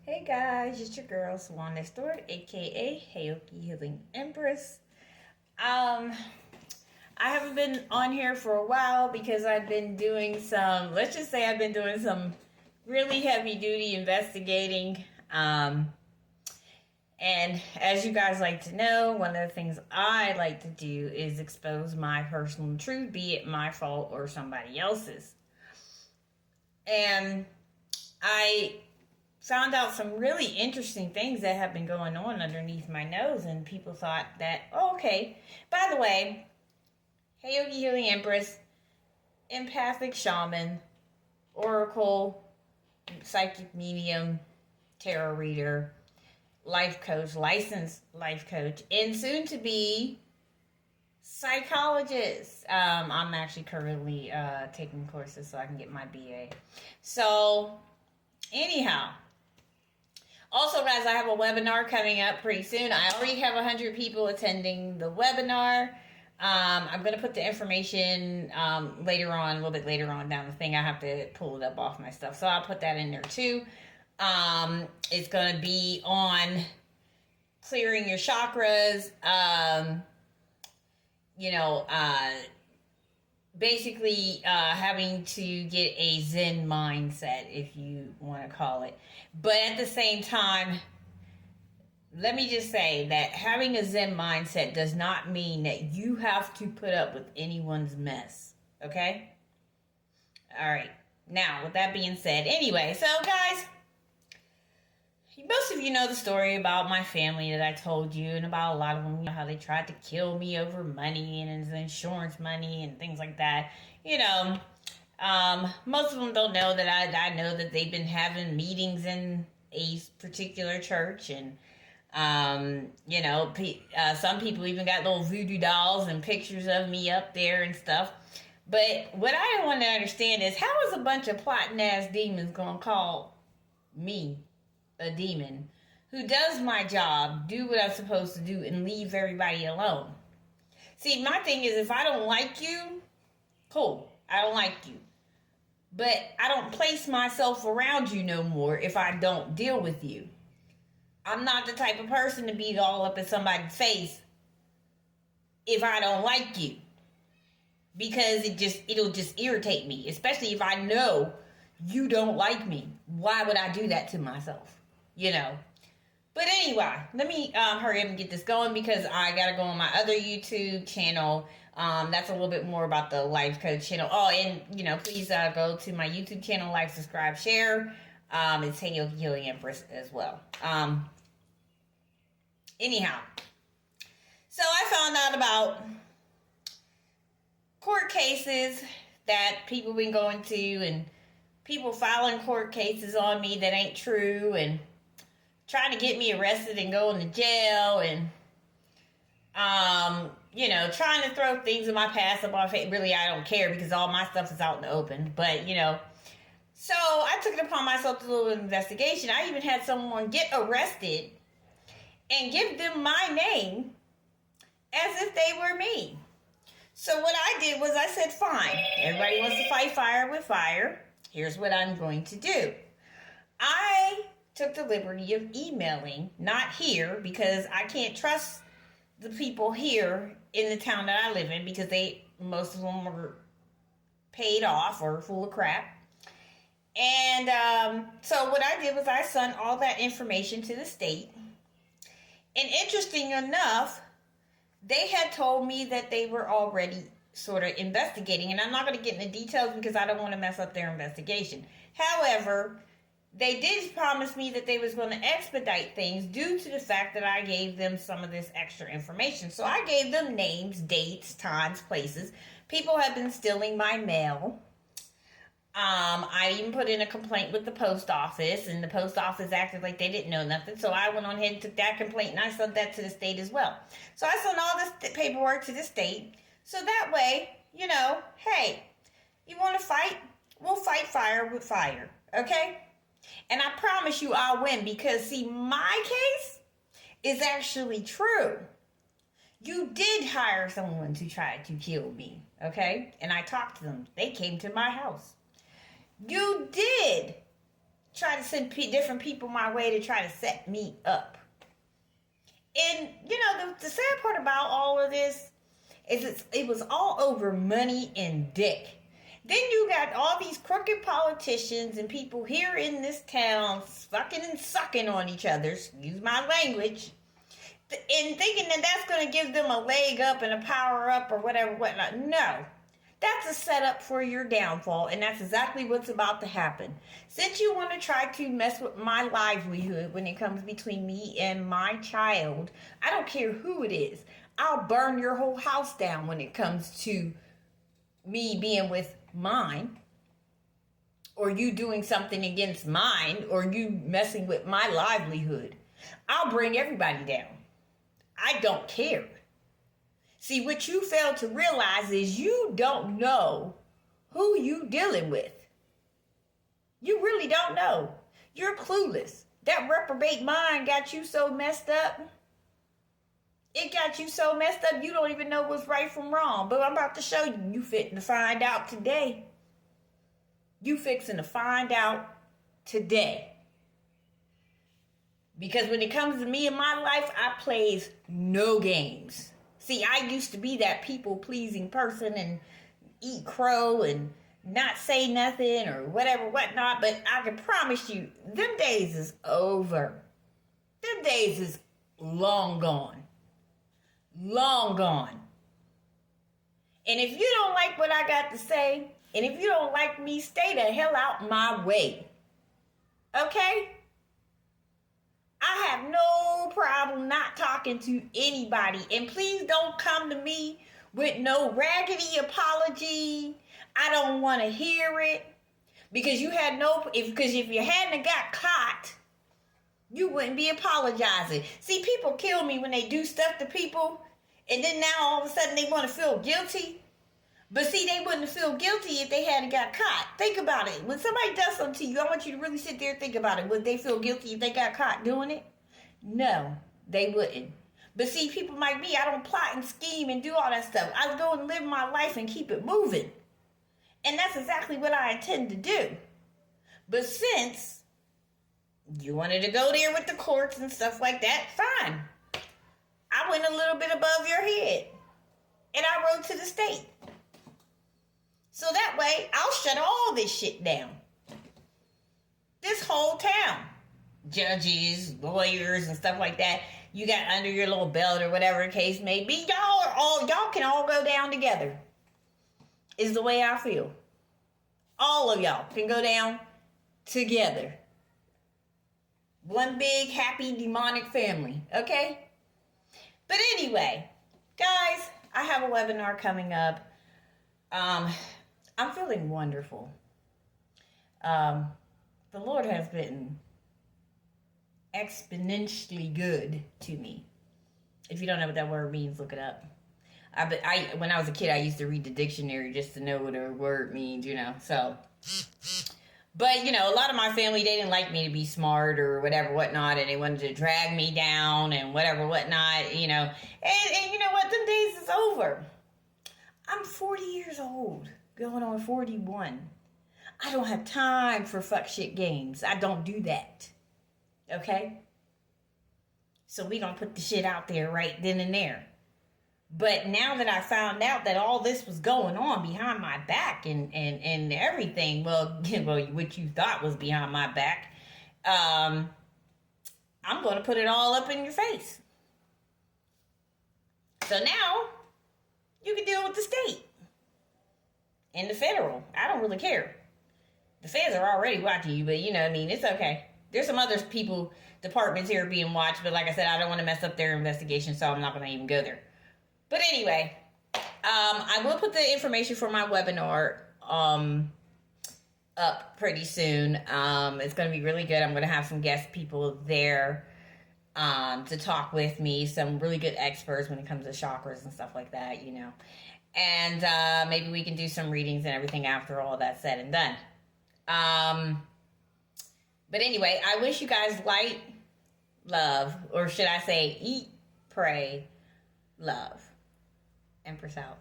Hey guys, it's your girl Swan Next Door, aka Heyoki Healing Empress. Um, I haven't been on here for a while because I've been doing let's just say I've been doing some really heavy duty investigating. And as you guys like to know, one of the things I like to do is expose my personal truth, be it my fault or somebody else's. And I found out some really interesting things that have been going on underneath my nose, and people thought that, oh, okay. By the way, Heyoki Healing Empress, empathic shaman, oracle, psychic medium, tarot reader, life coach, licensed life coach, and soon to be psychologist. I'm actually currently taking courses so I can get my BA. So, anyhow, also, guys, I have a webinar coming up pretty soon. I already have 100 people attending the webinar. I'm going to put the information later on, a little bit later on down the thing. I have to pull it up off my stuff. So I'll put that in there too. It's going to be on clearing your chakras, basically having to get a Zen mindset, if you want to call it. But at the same time, let me just say that having a Zen mindset does not mean that you have to put up with anyone's mess. Okay? All right. Now, with that being said, anyway, so guys, most of you know the story about my family that I told you, and about a lot of them, how they tried to kill me over money and insurance money and things like that. Most of them don't know that I know that they've been having meetings in a particular church, and some people even got little voodoo dolls and pictures of me up there and stuff. But what I don't want to understand is, how is a bunch of plotting ass demons gonna call me a demon who does my job, do what I'm supposed to do, and leave everybody alone? See, my thing is, if I don't like you, cool, I don't like you. But I don't place myself around you no more if I don't deal with you. I'm not the type of person to be all up in somebody's face if I don't like you. Because it'll just irritate me, especially if I know you don't like me. Why would I do that to myself? But anyway, let me hurry up and get this going, because I gotta go on my other YouTube channel. That's a little bit more about the life coach channel. Oh, and please go to my YouTube channel, like, subscribe, share. It's Heyoki Healing Empress as well. Anyhow, so I found out about court cases that people been going to, and people filing court cases on me that ain't true, and trying to get me arrested and going to jail, and trying to throw things in my past up on Facebook. Really, I don't care, because all my stuff is out in the open. But so I took it upon myself to do a little investigation. I even had someone get arrested and give them my name as if they were me. So what I did was, I said, fine, everybody wants to fight fire with fire. Here's what I'm going to do. I took the liberty of emailing, not here, because I can't trust the people here in the town that I live in, because most of them were paid off or full of crap. And so what I did was, I sent all that information to the state. And interesting enough, they had told me that they were already sort of investigating. And I'm not going to get into details because I don't want to mess up their investigation. However, they did promise me that they was going to expedite things due to the fact that I gave them some of this extra information. So I gave them names, dates, times, places. People have been stealing my mail. I even put in a complaint with the post office, and the post office acted like they didn't know nothing. So I went on ahead and took that complaint, and I sent that to the state as well. So I sent all this paperwork to the state. So that way, hey, you want to fight? We'll fight fire with fire. Okay? And I promise you I'll win, because, see, my case is actually true. You did hire someone to try to kill me. Okay? And I talked to them. They came to my house. You did try to send different people my way to try to set me up. And, the sad part about all of this is it was all over money and dick. Then you got all these crooked politicians and people here in this town fucking and sucking on each other, excuse my language, and thinking that that's going to give them a leg up and a power up or whatnot. No. That's a setup for your downfall, and that's exactly what's about to happen. Since you want to try to mess with my livelihood when it comes between me and my child, I don't care who it is. I'll burn your whole house down when it comes to me being with mine, or you doing something against mine, or you messing with my livelihood. I'll bring everybody down. I don't care. See, what you fail to realize is you don't know who you dealing with. You really don't know. You're clueless. That reprobate mind got you so messed up. It got you so messed up you don't even know what's right from wrong. But I'm about to show you. You fitting to find out today. You fixing to find out today. Because when it comes to me and my life, I plays no games. See, I used to be that people-pleasing person and eat crow and not say nothing or whatnot. But I can promise you, them days is over. Them days is long gone. Long gone. And if you don't like what I got to say, and if you don't like me, stay the hell out my way. Okay? I have no problem not talking to anybody. And please don't come to me with no raggedy apology. I don't want to hear it. Because you had because if you hadn't got caught, you wouldn't be apologizing. See, people kill me when they do stuff to people. And then now all of a sudden they want to feel guilty. But see, they wouldn't feel guilty if they hadn't got caught. Think about it. When somebody does something to you, I want you to really sit there and think about it. Would they feel guilty if they got caught doing it? No, they wouldn't. But see, people like me, I don't plot and scheme and do all that stuff. I go and live my life and keep it moving. And that's exactly what I intend to do. But since you wanted to go there with the courts and stuff like that, fine. I went a little bit above your head. And I wrote to the state. So that way, I'll shut all this shit down. This whole town. Judges, lawyers, and stuff like that. You got under your little belt or whatever the case may be. Y'all can all go down together. Is the way I feel. All of y'all can go down together. One big, happy, demonic family. Okay? But anyway, guys, I have a webinar coming up. I'm feeling wonderful. The Lord has been exponentially good to me. If you don't know what that word means, look it up. When I was a kid, I used to read the dictionary just to know what a word means, so. But, a lot of my family, they didn't like me to be smart or whatnot, and they wanted to drag me down and whatnot, And you know what? Them days is over. I'm 40 years old, going on 41. I don't have time for fuck shit games. I don't do that. Okay? So we gonna put the shit out there right then and there. But now that I found out that all this was going on behind my back and everything, well, what you thought was behind my back, I'm going to put it all up in your face. So now you can deal with the state and the federal. I don't really care. The feds are already watching you, but it's okay. There's some other departments here being watched, but like I said, I don't want to mess up their investigation, so I'm not going to even go there. But anyway, I will put the information for my webinar up pretty soon. It's going to be really good. I'm going to have some guest people there to talk with me. Some really good experts when it comes to chakras and stuff like that, And maybe we can do some readings and everything after all that's said and done. But anyway, I wish you guys light, love, or should I say eat, pray, love. Empress out.